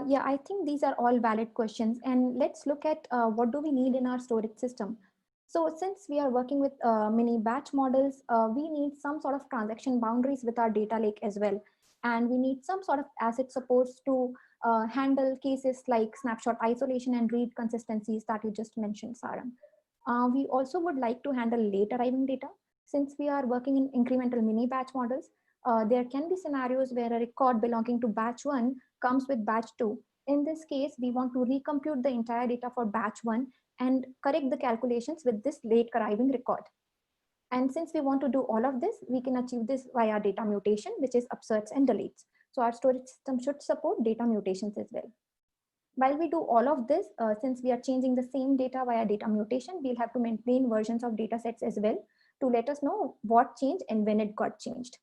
Yeah, I think these are all valid questions, and let's look at what do we need in our storage system. So since we are working with mini batch models, we need some sort of transaction boundaries with our data lake as well. And we need some sort of asset supports to handle cases like snapshot isolation and read consistencies that you just mentioned, Sarang. We also would like to handle late arriving data. Since we are working in incremental mini batch models, there can be scenarios where a record belonging to batch 1 comes with batch 2. In this case, we want to recompute the entire data for batch 1 and correct the calculations with this late arriving record. And since we want to do all of this, we can achieve this via data mutation, which is upserts and deletes. So our storage system should support data mutations as well. While we do all of this, since we are changing the same data via data mutation, we'll have to maintain versions of data sets as well to let us know what changed and when it got changed.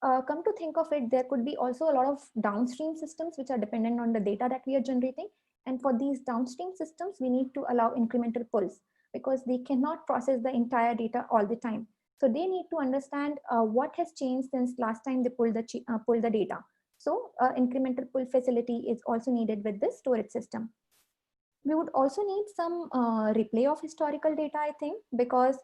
Come to think of it, there could be also a lot of downstream systems which are dependent on the data that we are generating. And for these downstream systems, we need to allow incremental pulls because they cannot process the entire data all the time. So they need to understand what has changed since last time they pulled the data. So incremental pull facility is also needed with this storage system. We would also need some replay of historical data, I think, because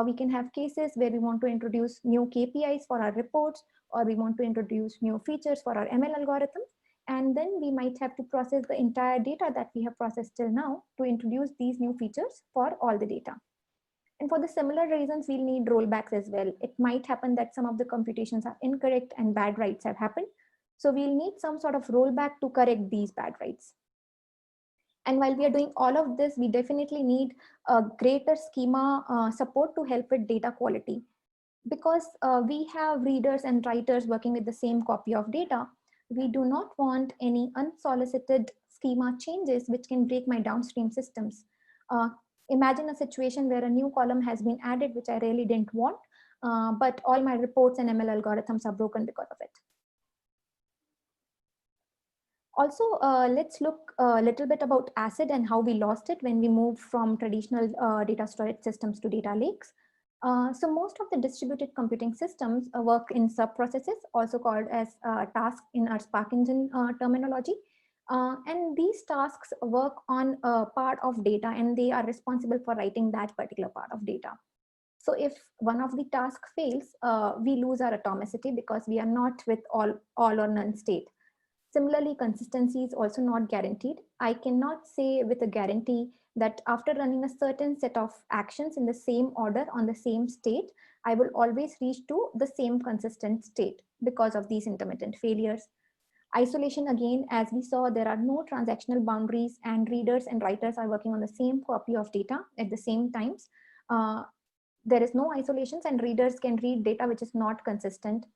we can have cases where we want to introduce new KPIs for our reports, or we want to introduce new features for our ML algorithms. And then we might have to process the entire data that we have processed till now to introduce these new features for all the data. And for the similar reasons, we'll need rollbacks as well. It might happen that some of the computations are incorrect and bad writes have happened. So we'll need some sort of rollback to correct these bad writes. And while we are doing all of this, we definitely need a greater schema support to help with data quality. Because we have readers and writers working with the same copy of data, we do not want any unsolicited schema changes which can break my downstream systems. Imagine a situation where a new column has been added, which I really didn't want, but all my reports and ML algorithms are broken because of it. Also, let's look a little bit about ACID and how we lost it when we moved from traditional data storage systems to data lakes. So most of the distributed computing systems work in sub-processes, also called as tasks in our Spark Engine terminology. And these tasks work on a part of data and they are responsible for writing that particular part of data. So if one of the tasks fails, we lose our atomicity because we are not with all or none state. Similarly, consistency is also not guaranteed. I cannot say with a guarantee that after running a certain set of actions in the same order on the same state, I will always reach to the same consistent state because of these intermittent failures. Isolation, again, as we saw, there are no transactional boundaries and readers and writers are working on the same copy of data at the same times. There is no isolations and readers can read data which is not consistent.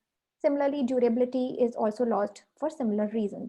Similarly, durability is also lost for similar reasons.